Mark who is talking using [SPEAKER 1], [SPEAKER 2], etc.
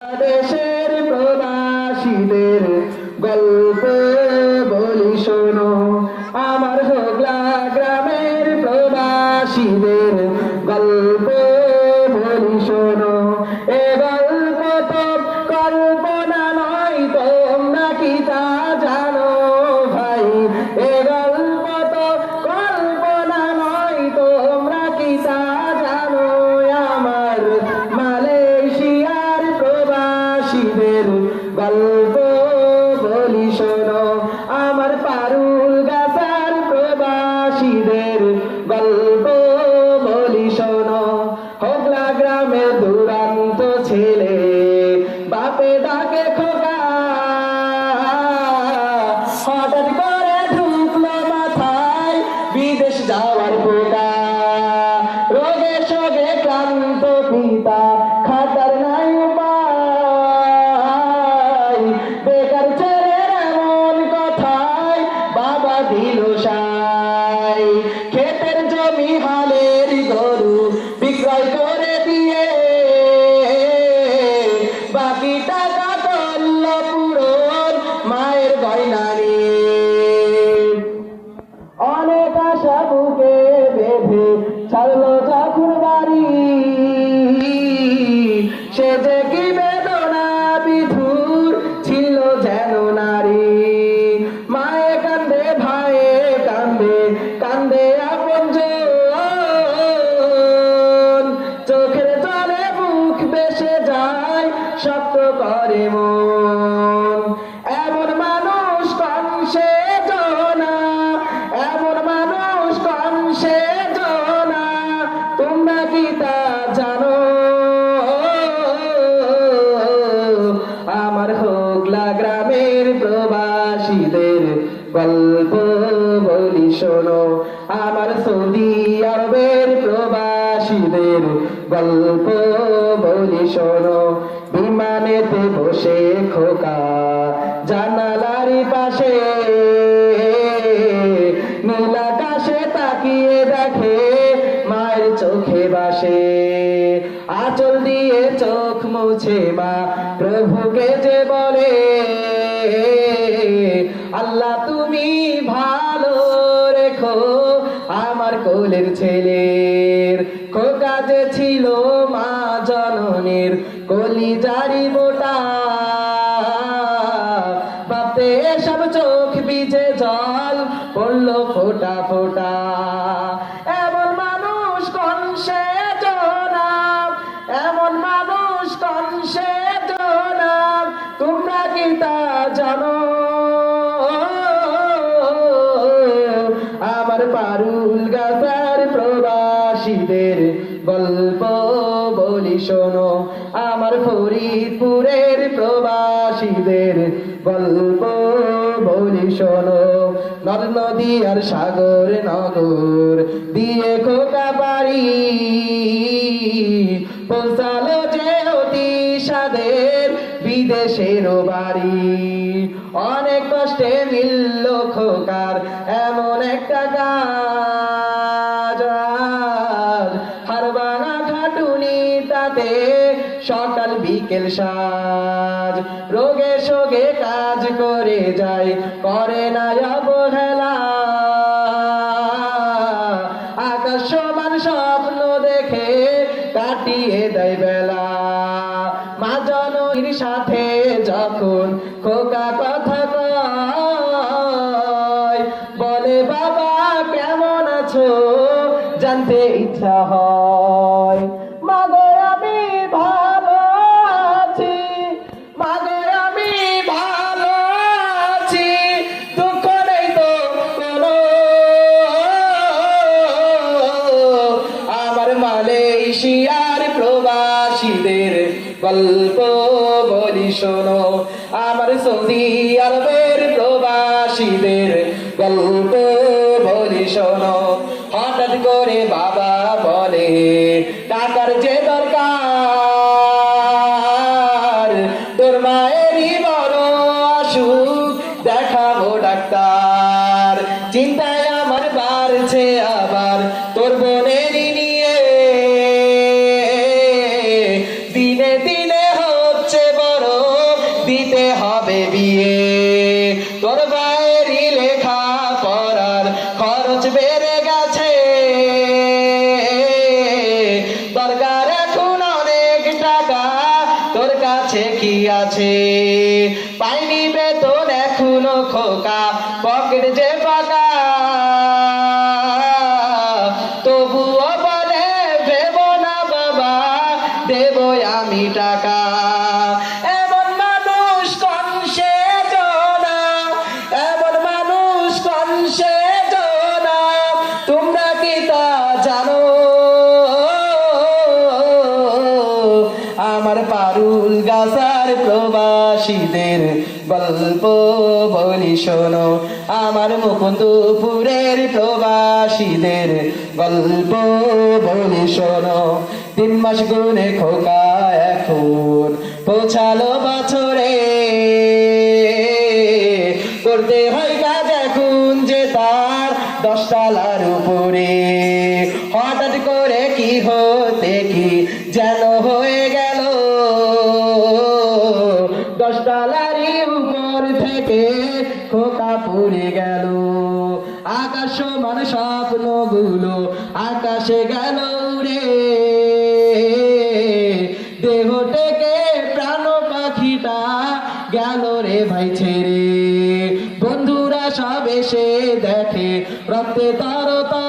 [SPEAKER 1] দেশের প্রবাসীদের গল্প বলি শোনো, আমার হোগলা গ্রামের প্রবাসীদের গল্প বলি শোনো। এ গল্প তো কল্পনা নয়, তোমরা কি তা জানো ভাই? এ গল্প তো কল্পনা নয়, তোমরা কি তা জানো? আমার মালয়েশিয়ার প্রবাসীদের গল্প বলি শোনো, আমার পারুল গাছার প্রবাসীদের গল্প বলি শোনো। হোগলা গ্রামের দুরান্ত ছেলে বাপে ডাকে খোকা, হঠাৎ করে ঢুকলো মাথায় বিদেশ যাওয়ার পোকা। রোগে শোগে ক্লান্ত পিতা খাটার নাই উপায়, বেকার ছেলের এমন কথায় বাবা দিল সাই। ক্ষেতের জমি হালের গরু বিক্রয় করে দিয়ে বাকি টাকা করল পূরণ মায়ের গয়না নিয়ে। অনেক আশা বুকে বেঁধে ছাড়লো যখন বাড়ি, সে যে কি বেদনা বিধুর ছিল যেন নারী। মায়ে কান্দে ভাইয়ে কান্দে, কান্দে আপনজন, চোখের জলে মুখ বেসে যায় শক্ত করে মন। এমন মানুষ কন সে জনা, এমন মানুষ কন সে জনা, তোমরা কি তা জানো? আমার হোগলা গ্রামের প্রবাসীদের গল্প বলি শোনো, আমার সৌদি আরবের প্রবাসীদের গল্প বলি শোনো। বিমানেতে বসে খোকা জানালার পাশে, নীল আকাশে তাকিয়ে দেখে মায়ের চোখে বাসে। আঁচল দিয়ে চোখ মুছে মা প্রভুকে যে বলে, আল্লাহ তুমি ভালো রেখো আমার কোলের ছেলের। খোকা যে ছিল মা জননীর কলিজারি বোটা, ভাবতে সব চোখ বিজে জল পড়লো ফোটা ফোটা। এমন মানুষ কোন সে জনা, এমন মানুষ কোন সে জনা, তোমরা কি তা জানো? আমার পারুল গাছার প্রবাসীদের গল্প বলি শোনো, আমার ফরিদপুরের প্রবাসীদের গল্প বলি শোনো। নদ নদী আর সাগর নগর দিয়ে খোকা বাড়ি, পৌঁছালো যে অতি সাদের বিদেশের বাড়ি। অনেক কষ্টে মিলল খোকার এমন একটা কাজ, হার ভাঙা খাটুনি তাতে সকাল বিকেল সাজ। রোগে শোগে কাজ করে যায়, করে না অবহেলা, আকাশ সমান স্বপ্ন দেখে কাটিয়ে দেয় বেলা। মা জননীর সাথে যখন খোকা কথা কয়, বলে বাবা কেমন আছো জানতে ইচ্ছা হয়। মাগো আমি ভালো আছি, মাগো আমি ভালো আছি, দুঃখ নেই তো কোনো। আমার মালয়েশিয়ার প্রবাসীদের গল্প বলি শোনো, আমার সৌদি আরবের প্রবাসীদের গল্প বলি শোনো। হঠাৎ করে বাবা বলে টাকার যে দরকার, তোর মায়েরই বড় অসুখ দেখাবো ডাক্তার। চিন্তায় আমার বাড়ছে আবার তোর বোনেরই নিয়ে, দিনে দিনে হচ্ছে কবে হবে বিয়ে তোর ভাইয়েরই লেখা পড়ার খরচ বেড়ে গেছে দরকার এখন অনেক টাকা তোর কাছে কি আছে পাইনি বেতন এখনো খোকা পকেট যে ফাঁকা তবুও বলে ভেব না বাবা দেবো আমি টাকা এমন মানুষ কোন সে জনা এমন মানুষ কোন সে জনা তোমরা কি তা জানো আমার পারুল গাছার প্রবাসীদের গল্প বলি শোনো আমার মুকুন্দপুরের প্রবাসীদের গল্প বলি শোনো 3 মাস গুনে খোকা এখন পৌঁছালো বছরে করতে হয় কাজ এখন যে তার 10 তলার উপরে হঠাৎ করে কি হতে কি যেন হয়ে গেল 10 তলারই উপর থেকে খোকা পড়ে গেল আকাশ মানে স্বপ্নগুলো আকাশে গেল রে দেহ থেকে প্রাণ পাখিটা গেল রে ভাই ছেড়ে বন্ধুরা সব এসে দেখে রক্তে তারতা